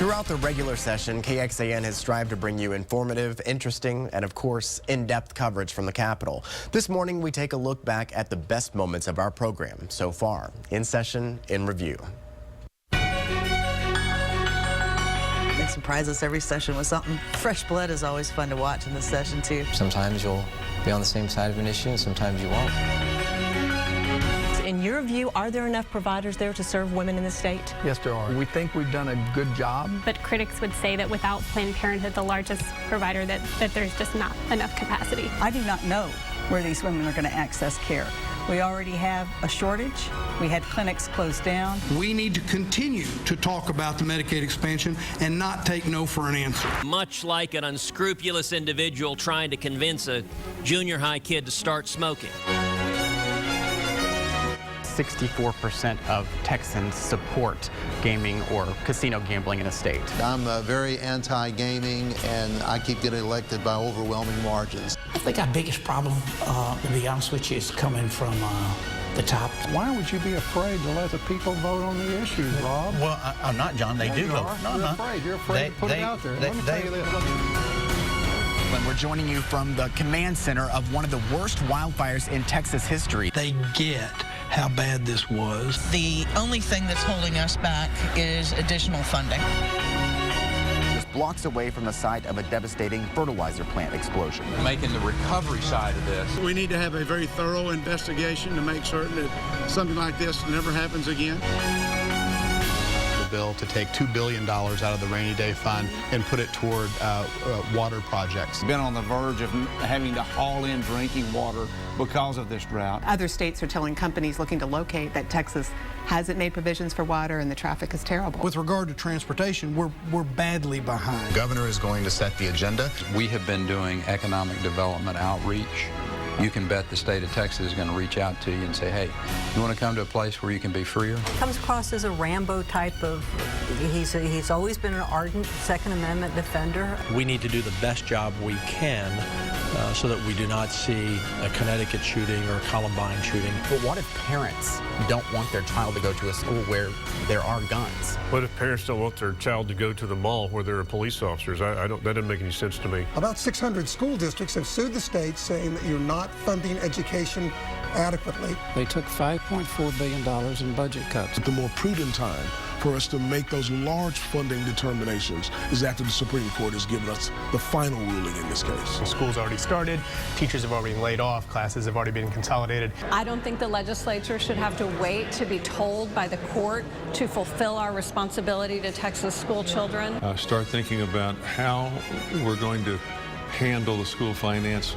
Throughout the regular session, KXAN has strived to bring you informative, interesting, and of course, in-depth coverage from the Capitol. This morning, we take a look back at the best moments of our program so far. In session, in review. They surprise us every session with something. Fresh blood is always fun to watch in this session, too. Sometimes you'll be on the same side of an issue, and sometimes you won't. In your view, are there enough providers there to serve women in the state? Yes, there are. We think we've done a good job. But critics would say that without Planned Parenthood, the largest provider, that there's just not enough capacity. I do not know where these women are going to access care. We already have a shortage. We had clinics closed down. We need to continue to talk about the Medicaid expansion and not take no for an answer. Much like an unscrupulous individual trying to convince a junior high kid to start smoking. 64% of Texans support gaming or casino gambling in a state. I'm very anti-gaming, and I keep getting elected by overwhelming margins. I think our biggest problem, to be honest with you, is coming from the top. Why would you be afraid to let the people vote on the issues, Rob? Well, I'm not, John. They do vote. No, You're afraid. You're afraid to put it out there. Let me tell you this. We're joining you from the command center of one of the worst wildfires in Texas history. They get how bad this was. The only thing that's holding us back is additional funding. Just blocks away from the site of a devastating fertilizer plant explosion. Making the recovery side of this. We need to have a very thorough investigation to make certain that something like this never happens again. Bill to take $2 billion out of the rainy day fund and put it toward water projects. Been on the verge of having to haul in drinking water because of this drought. Other states are telling companies looking to locate that Texas hasn't made provisions for water and the traffic is terrible. With regard to transportation, we're badly behind. The governor is going to set the agenda. We have been doing economic development outreach. You can bet the state of Texas is going to reach out to you and say, hey, you want to come to a place where you can be freer? Comes across as a Rambo type of, he's always been an ardent Second Amendment defender. We need to do the best job we can so that we do not see a Connecticut shooting or a Columbine shooting. But what if parents don't want their child to go to a school where there are guns? What if parents don't want their child to go to the mall where there are police officers? That doesn't make any sense to me. About 600 school districts have sued the state saying that you're not funding education adequately. They took $5.4 billion in budget cuts. The more prudent time for us to make those large funding determinations is after the Supreme Court has given us the final ruling in this case. School's already started, teachers have already been laid off, classes have already been consolidated. I don't think the legislature should have to wait to be told by the court to fulfill our responsibility to Texas school children. Start thinking about how we're going to handle the school finance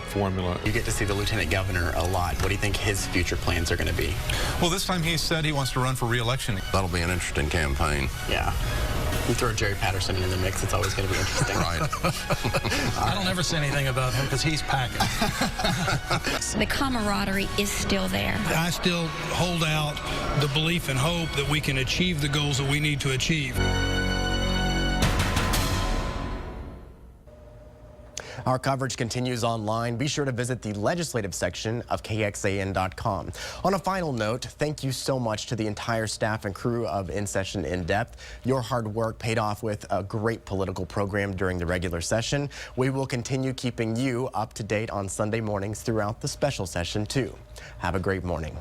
formula. You get to see the lieutenant governor a lot. What do you think his future plans are going to be? Well, this time he said he wants to run for re-election. That'll be an interesting campaign. Yeah. You throw Jerry Patterson in the mix, it's always going to be interesting. Right. I don't ever say anything about him because he's packing. The camaraderie is still there. I still hold out the belief and hope that we can achieve the goals that we need to achieve. Our coverage continues online. Be sure to visit the legislative section of KXAN.com. On a final note, thank you so much to the entire staff and crew of In Session In Depth. Your hard work paid off with a great political program during the regular session. We will continue keeping you up to date on Sunday mornings throughout the special session too. Have a great morning.